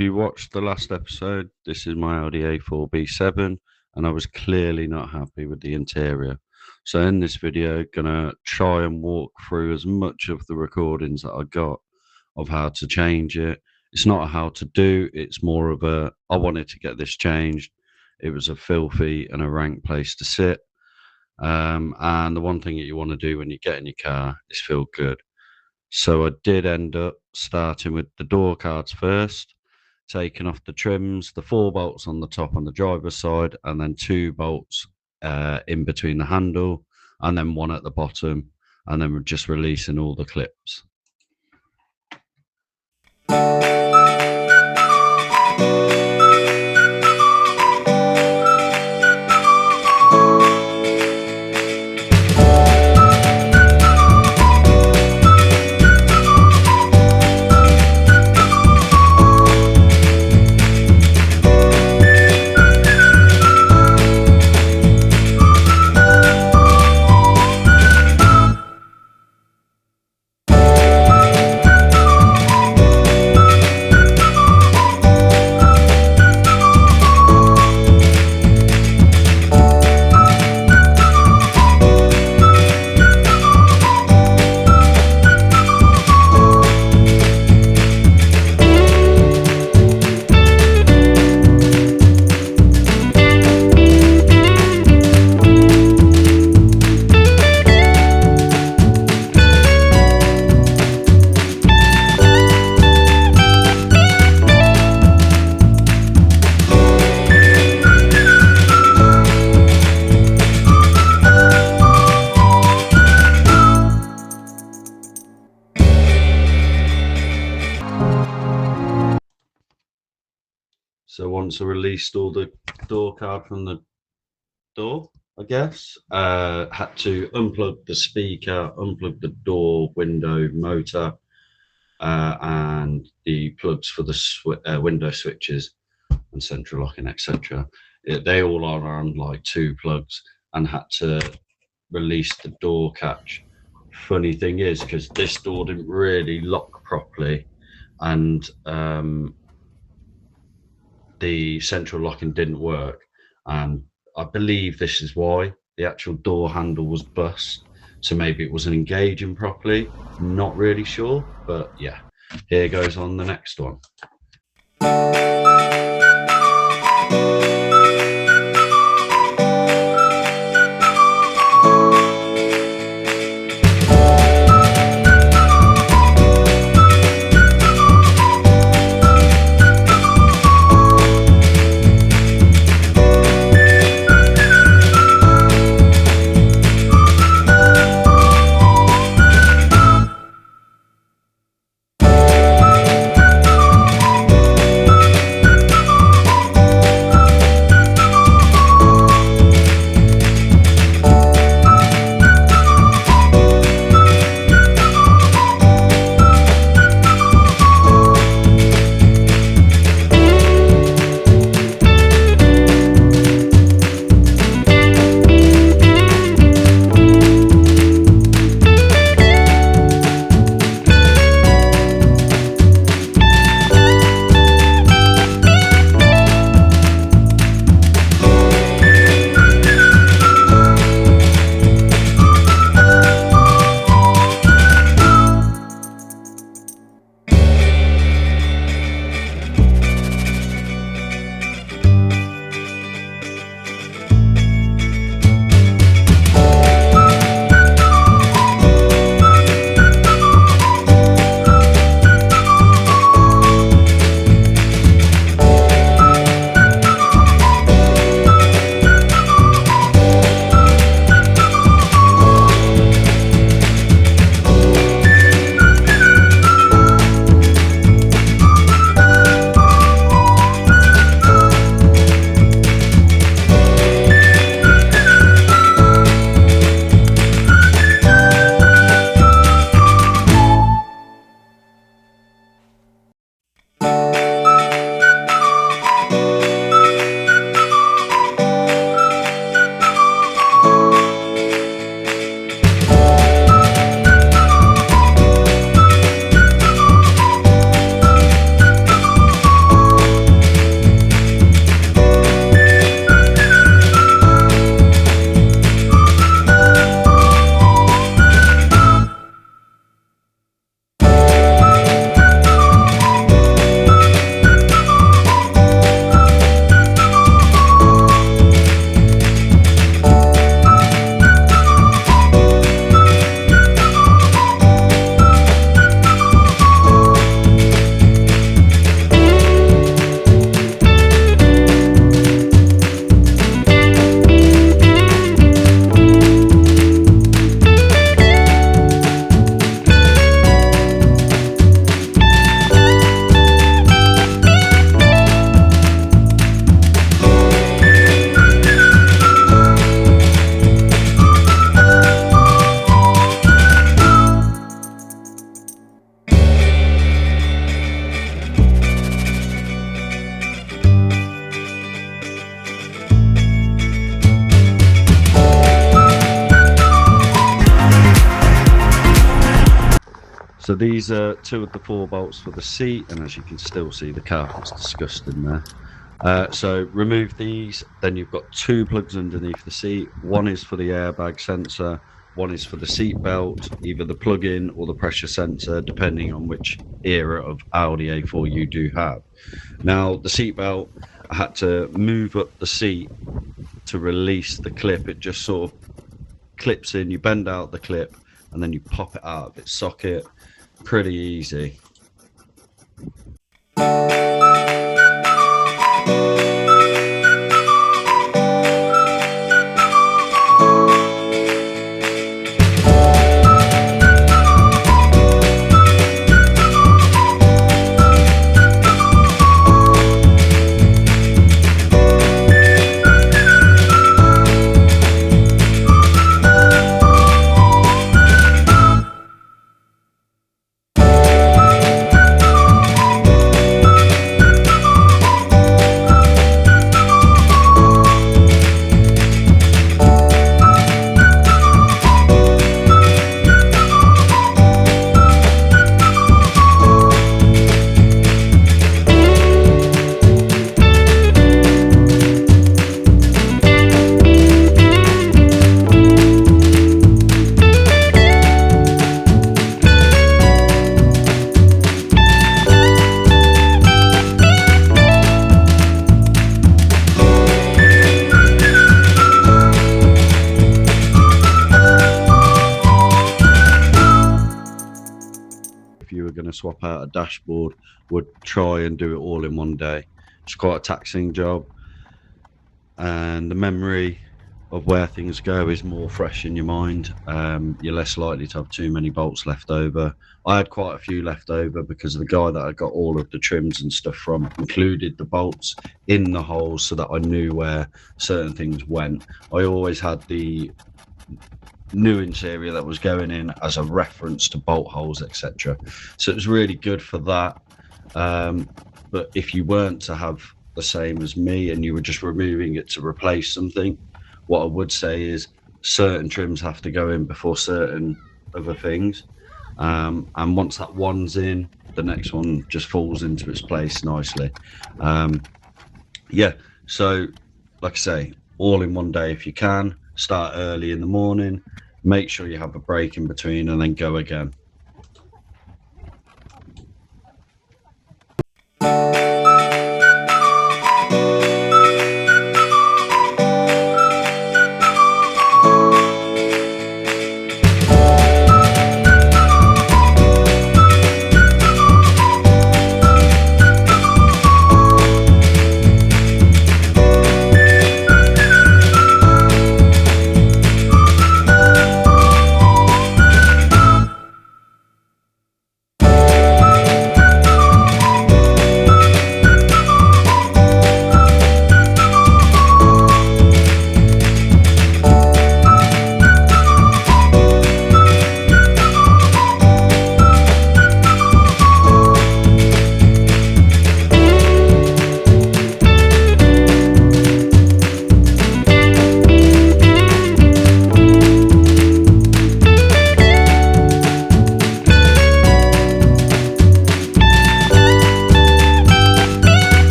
you watched the last episode, this is my Audi A4B7, and I was clearly not happy with the interior. So in this video, gonna try and walk through as much of the recordings that I got of how to change it. It's not a how to do, it's more of a, I wanted to get this changed. It was a filthy and a rank place to sit. And the one thing that you want to do when you get in your car is feel good. So I did end up starting with the door cards first, taking off the trims, the 4 bolts on the top on the driver's side, and then 2 bolts in between the handle, and then 1 at the bottom, and then we're just releasing all the clips. So once I released all the door card from the door, I guess, had to unplug the speaker, unplug the door, window, motor, and the plugs for the window switches and central locking, etc. They all are on like 2 plugs, and had to release the door catch. Funny thing is, because this door didn't really lock properly, and the central locking didn't work, and I believe this is why the actual door handle was bust. So maybe it wasn't engaging properly, not really sure, but yeah, here goes on the next one. So these are 2 of the 4 bolts for the seat, and as you can still see, the carpet's disgusting there. So remove these, then you've got 2 plugs underneath the seat. One is for the airbag sensor, one is for the seat belt, either the plug-in or the pressure sensor, depending on which era of Audi A4 you do have. Now, the seat belt, I had to move up the seat to release the clip. It just sort of clips in, you bend out the clip, and then you pop it out of its socket. Pretty easy. If you were going to swap out a dashboard, would try and do it all in one day. It's quite a taxing job, and the memory of where things go is more fresh in your mind. You're less likely to have too many bolts left over. I had quite a few left over because the guy that I got all of the trims and stuff from included the bolts in the holes so that I knew where certain things went. I always had the new interior that was going in as a reference to bolt holes, etc. So it was really good for that. But if you weren't to have the same as me and you were just removing it to replace something, what I would say is certain trims have to go in before certain other things, and once that one's in, the next one just falls into its place nicely. Yeah, so like I say, all in one day if you can. Start early in the morning, make sure you have a break in between, and then go again.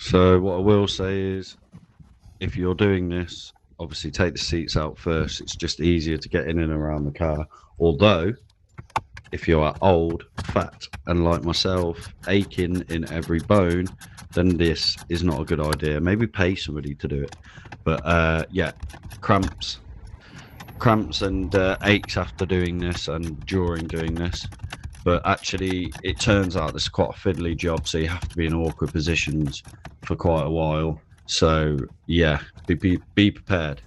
So what I will say is, if you're doing this, obviously take the seats out first. It's just easier to get in and around the car. Although, if you are old, fat, and like myself, aching in every bone, then this is not a good idea. Maybe pay somebody to do it. But yeah, cramps and aches after doing this and during doing this. But actually, it turns out this is quite a fiddly job, so you have to be in awkward positions for quite a while. So yeah, be prepared.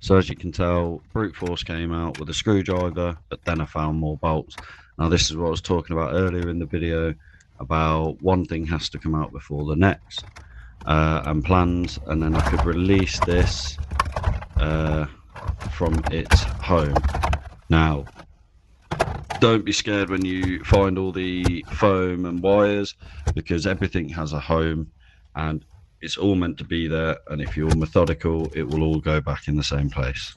So as you can tell, brute force came out with a screwdriver, but then I found more bolts. Now this is what I was talking about earlier in the video, about one thing has to come out before the next, and plans, and then I could release this from its home. Now, don't be scared when you find all the foam and wires, because everything has a home and it's all meant to be there, and if you're methodical, it will all go back in the same place.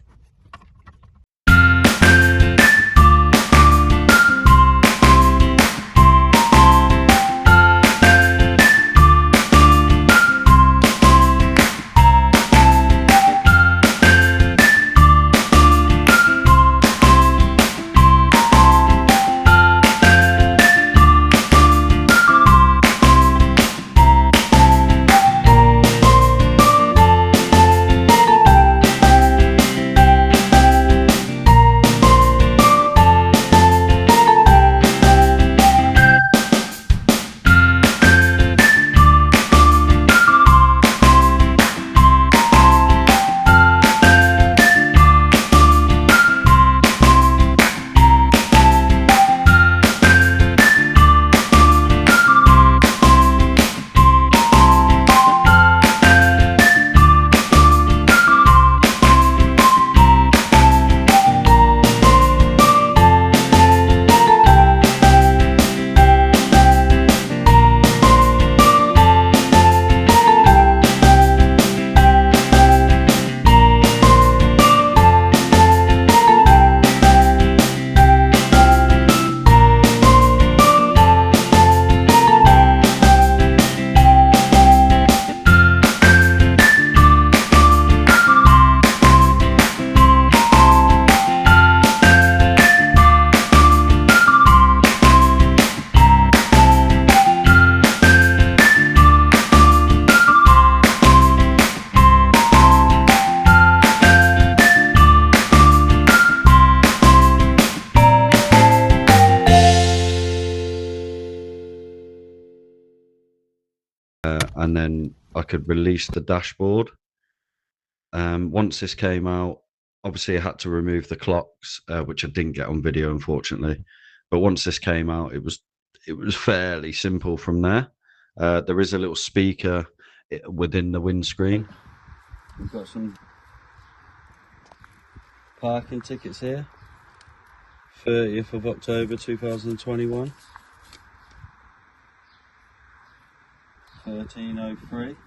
And then I could release the dashboard. Once this came out, obviously I had to remove the clocks, which I didn't get on video, unfortunately. But once this came out, it was fairly simple from there. There is a little speaker within the windscreen. We've got some parking tickets here. 30th of October 2021. 1303. It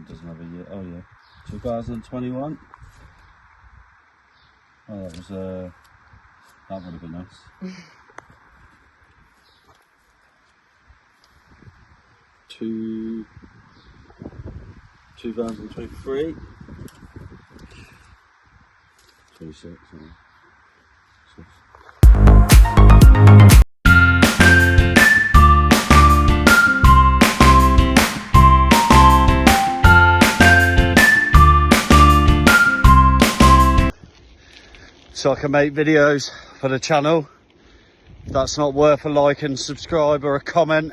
doesn't have a year. Oh yeah, 2021. Oh, that was that would have been nice. 2023. 26. So I can make videos for the channel. If that's not worth a like and subscribe or a comment,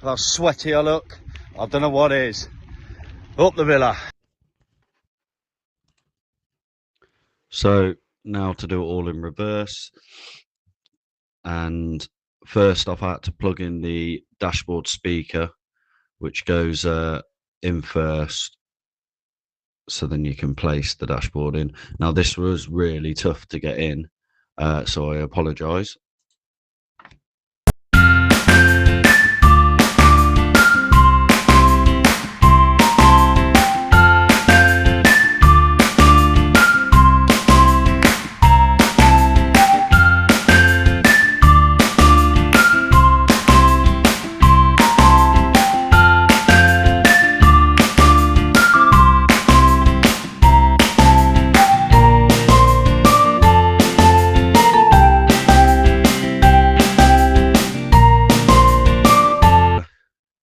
how sweaty I look, I don't know what is. Up the villa. So now to do it all in reverse. And first off, I had to plug in the dashboard speaker, which goes in first. So then you can place the dashboard in. Now this was really tough to get in, so I apologise.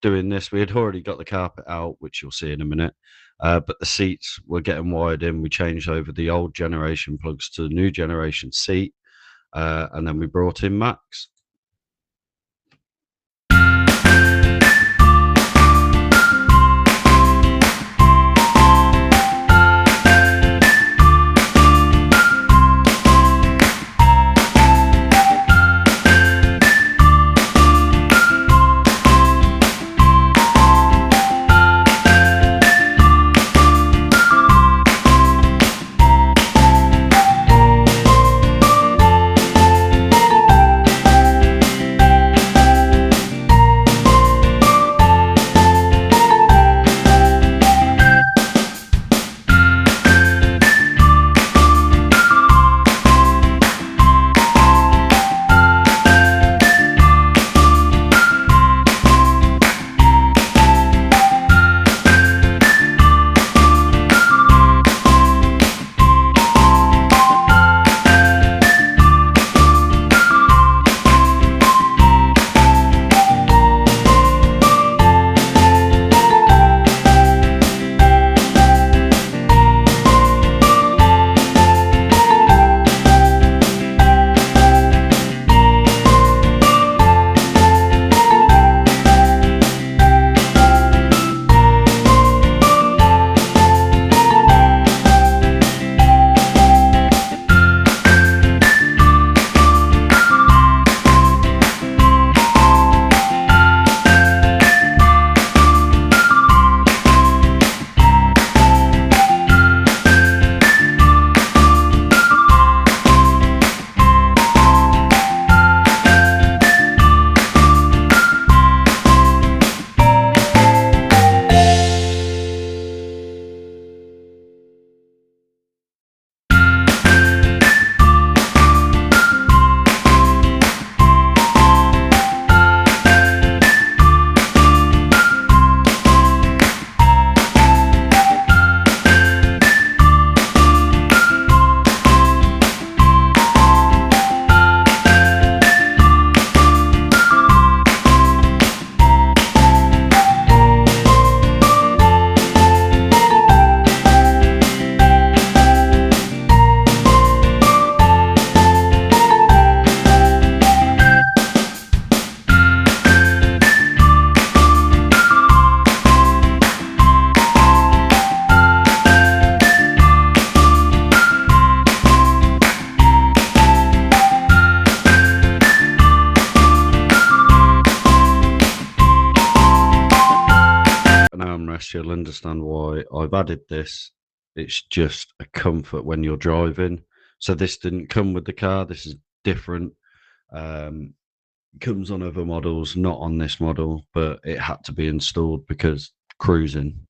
Doing this, we had already got the carpet out, which you'll see in a minute, but the seats were getting wired in. We changed over the old generation plugs to the new generation seat, and then we brought in Max. armrest, you'll understand why I've added this. It's just a comfort when you're driving. So this didn't come with the car. This is different. Comes on other models, not on this model, but it had to be installed because cruising.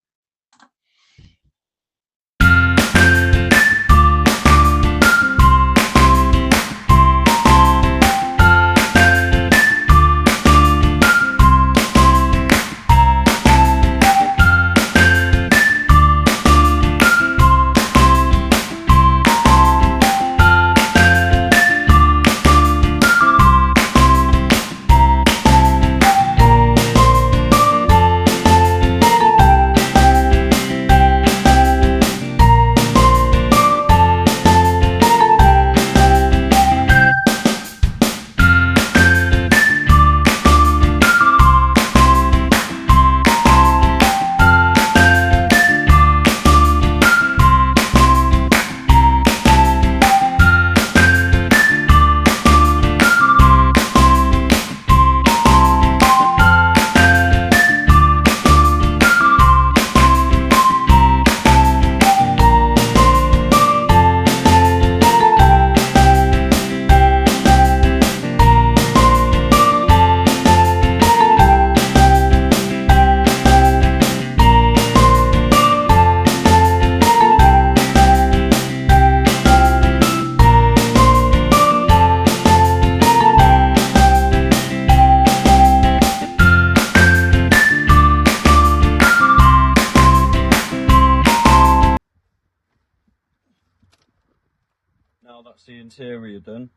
Now that's the interior done.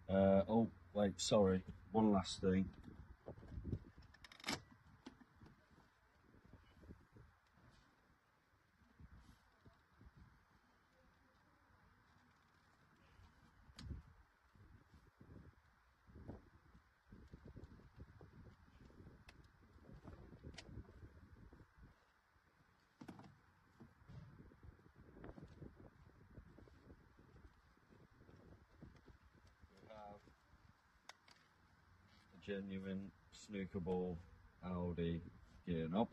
Oh wait, sorry, one last thing. Genuine snooker ball Audi gear knob.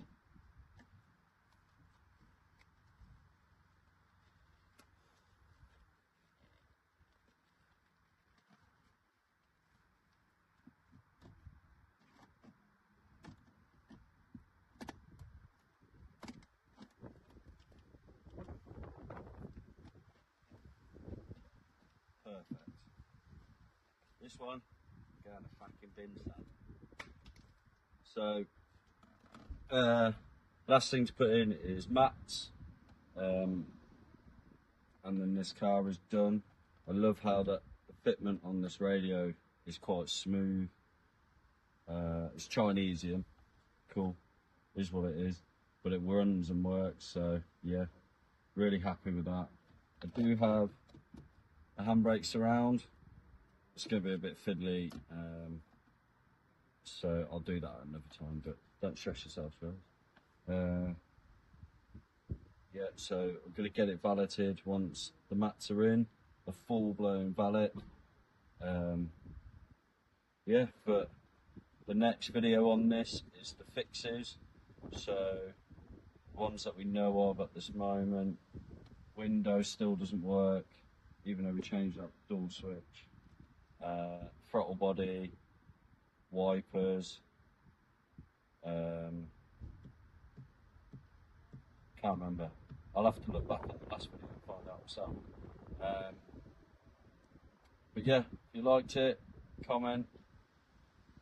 Perfect. This one, go in the fucking bin, son. So, last thing to put in is mats, and then this car is done. I love how the fitment on this radio is quite smooth. It's Chinesium, cool, is what it is, but it runs and works, so yeah, really happy with that. I do have a handbrake surround. It's going to be a bit fiddly, so I'll do that another time, but don't stress yourself, guys. Yeah, so I'm going to get it valeted once the mats are in, a full-blown valet. Yeah, but the next video on this is the fixes, so ones that we know of at this moment. Window still doesn't work, even though we changed that door switch. Throttle body, wipers, can't remember. I'll have to look back at the last video and find out myself. But yeah, if you liked it, comment,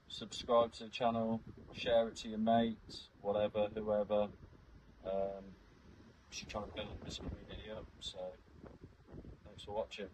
subscribe to the channel, share it to your mates, whatever, whoever. We're trying to build this community up, so thanks for watching.